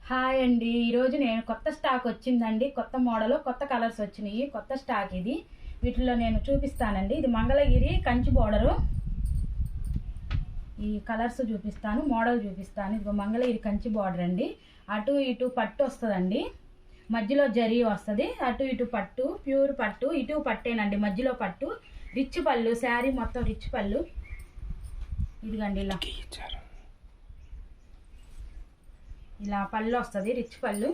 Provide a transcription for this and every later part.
Hi అండి. ఈరోజు నేను కొత్త స్టాక్ వచ్చిందండి. కొత్త మోడల్, కొత్త కలర్స్ వచ్చినాయి. కొత్త స్టాక్ ఇది. వీటిలో నేను చూపిస్తానండి. ఇది మంగళగిరి కంచి బోర్డరు. ఈ కలర్స్ చూపిస్తాను, మోడల్ చూపిస్తాను. ఇది మంగళగిరి కంచి బోర్డర్ అండి. అటు ఇటు పట్టు వస్తుందండి, మధ్యలో జరీ వస్తుంది. అటు ఇటు పట్టు, ప్యూర్ పట్టు. ఇటు పట్టేనండి, మధ్యలో పట్టు. రిచ్ పళ్ళు, శారీ మొత్తం రిచ్ పళ్ళు. ఇదిగండి ఇలా పళ్ళు వస్తుంది, రిచ్ పళ్ళు.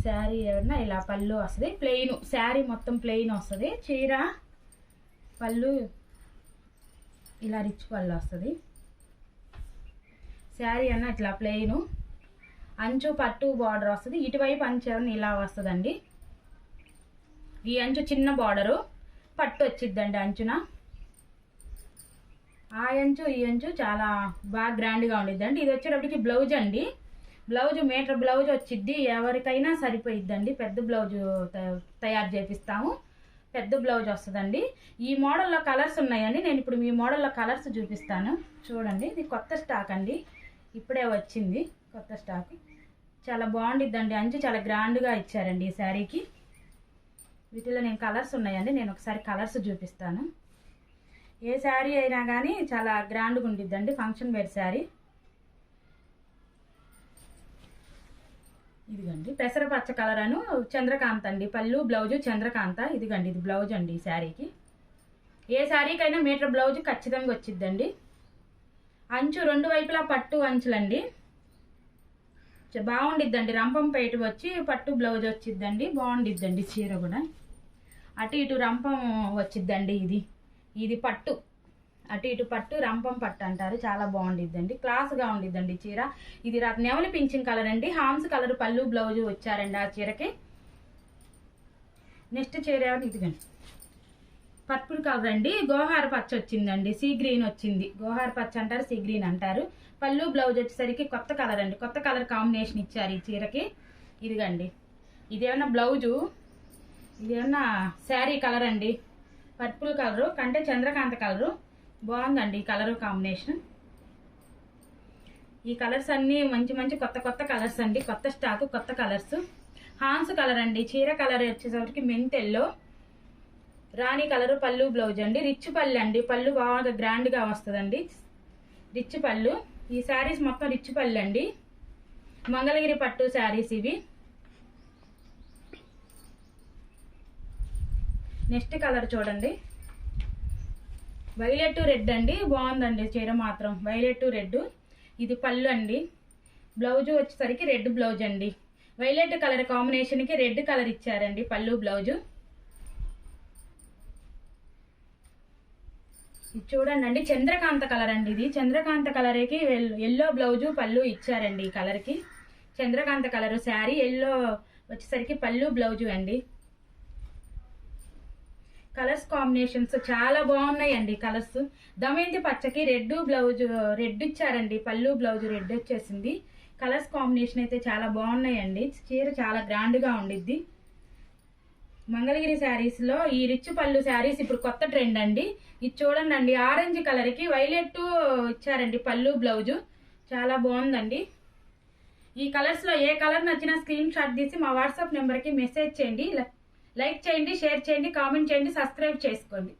శారీ ఏమన్నా ఇలా పళ్ళు వస్తుంది, ప్లెయిన్ శారీ మొత్తం ప్లెయిన్ వస్తుంది. చీర పళ్ళు ఇలా రిచ్ పళ్ళు వస్తుంది. శారీ అన్న ఇట్లా ప్లెయిన్, అంచు పట్టు బార్డర్ వస్తుంది. ఇటువైపు అంచు ఏమన్నా ఇలా వస్తుందండి. ఈ అంచు చిన్న బార్డరు, పట్టు వచ్చిద్దండి అంచున. ఆ అంచు ఈ అంచు చాలా బాగా గ్రాండ్గా ఉండిద్దండి. ఇది వచ్చేటప్పటికి బ్లౌజ్ అండి. బ్లౌజ్ మీటర్ బ్లౌజ్ వచ్చిద్ది, ఎవరికైనా సరిపోయిద్దండి. పెద్ద బ్లౌజ్ తయారు చేపిస్తాము, పెద్ద బ్లౌజ్ వస్తుందండి. ఈ మోడల్లో కలర్స్ ఉన్నాయండి. నేను ఇప్పుడు మీ మోడల్లో కలర్స్ చూపిస్తాను, చూడండి. ఇది కొత్త స్టాక్ అండి, ఇప్పుడే వచ్చింది కొత్త స్టాక్. చాలా బాగుండిద్దండి. అంచు చాలా గ్రాండ్గా ఇచ్చారండి ఈ శారీకి. వీటిలో నేను కలర్స్ ఉన్నాయండి, నేను ఒకసారి కలర్స్ చూపిస్తాను. ఏ శారీ అయినా కానీ చాలా గ్రాండ్గా ఉండిద్దండి, ఫంక్షన్ వేర్ శారీ. ఇదిగండి పెసరపచ్చ కలర్ అను చంద్రకాంత అండి. పళ్ళు బ్లౌజు చంద్రకాంత. ఇదిగండి ఇది బ్లౌజ్ అండి ఈ శారీకి. ఏ శారీకైనా మీటర్ బ్లౌజ్ ఖచ్చితంగా వచ్చిద్దండి. అంచు రెండు వైపులా పట్టు అంచులండి, బాగుండిద్దండి. రంపం పైట వచ్చి పట్టు బ్లౌజ్ వచ్చిద్దండి, బాగుండిద్దండి చీర కూడా. అటు ఇటు రంపం వచ్చిద్దండి. ఇది పట్టు, అటు ఇటు పట్టు, రంపం పట్టు అంటారు. చాలా బాగుండిద్దండి, క్లాస్గా ఉండిద్దండి చీర. ఇది నెమలి పింఛన్ కలర్ అండి. హామ్స్ కలర్ పళ్ళు బ్లౌజ్ వచ్చారండి ఆ చీరకి. నెక్స్ట్ చీర ఇదిగండి పర్పుల్ కలర్ అండి. గోహార పచ్చ వచ్చిందండి, సీ గ్రీన్ వచ్చింది. గోహార పచ్చ అంటారు, సీ గ్రీన్ అంటారు. పళ్ళు బ్లౌజ్ వచ్చేసరికి కొత్త కలర్ అండి, కొత్త కలర్ కాంబినేషన్ ఇచ్చారు ఈ చీరకి. ఇదిగండి ఇదేమన్నా బ్లౌజు, ఇదేమన్నా శారీ కలర్ అండి. పర్పుల్ కలరు కంటే చంద్రకాంత కలరు బాగుందండి ఈ కలరు కాంబినేషన్. ఈ కలర్స్ అన్నీ మంచి మంచి కొత్త కొత్త కలర్స్ అండి, కొత్త స్టాక్, కొత్త కలర్స్. హాన్స్ కలర్ అండి. చీర కలర్ వచ్చేసరికి మెంతెల్లో రాణి కలరు పళ్ళు బ్లౌజ్ అండి. రిచ్ పళ్ళు అండి, పళ్ళు బాగా గ్రాండ్గా వస్తుందండి, రిచ్ పళ్ళు. ఈ శారీస్ మొత్తం రిచ్ పళ్ళు అండి, మంగళగిరి పట్టు శారీస్ ఇవి. నెక్స్ట్ కలర్ చూడండి, వైలెట్ రెడ్ అండి. బాగుందండి చీర మాత్రం, వైలెట్ రెడ్. ఇది పళ్ళు అండి. బ్లౌజ్ వచ్చేసరికి రెడ్ బ్లౌజ్ అండి. వైలెట్ కలర్ కాంబినేషన్కి రెడ్ కలర్ ఇచ్చారండి పళ్ళు బ్లౌజు. ఇది చూడండి అండి, చంద్రకాంత కలర్ అండి. ఇది చంద్రకాంత కలర్కి ఎల్లో బ్లౌజు పళ్ళు ఇచ్చారండి. ఈ కలర్కి చంద్రకాంత కలర్ శారీ, ఎల్లో వచ్చేసరికి పళ్ళు బ్లౌజు అండి. కలర్స్ కాంబినేషన్స్ చాలా బాగున్నాయండి కలర్స్. దమయంతి పచ్చకి రెడ్ బ్లౌజ్, రెడ్ ఇచ్చారండి. పళ్ళు బ్లౌజ్ రెడ్ వచ్చేసింది. కలర్స్ కాంబినేషన్ అయితే చాలా బాగున్నాయండి. చీర చాలా గ్రాండ్గా ఉండిద్ది. మంగళగిరి శారీస్లో ఈ రిచ్ పళ్ళు శారీస్ ఇప్పుడు కొత్త ట్రెండ్ అండి. ఇది చూడండి అండి, ఆరెంజ్ కలర్కి వైలెట్ ఇచ్చారండి పళ్ళు బ్లౌజు. చాలా బాగుందండి. ఈ కలర్స్లో ఏ కలర్ నచ్చినా స్క్రీన్ షాట్ తీసి మా వాట్సాప్ నెంబర్కి మెసేజ్ చేయండి. లైక్ చేయండి, షేర్ చేయండి, కామెంట్ చేయండి, సబ్స్క్రైబ్ చేసుకోండి.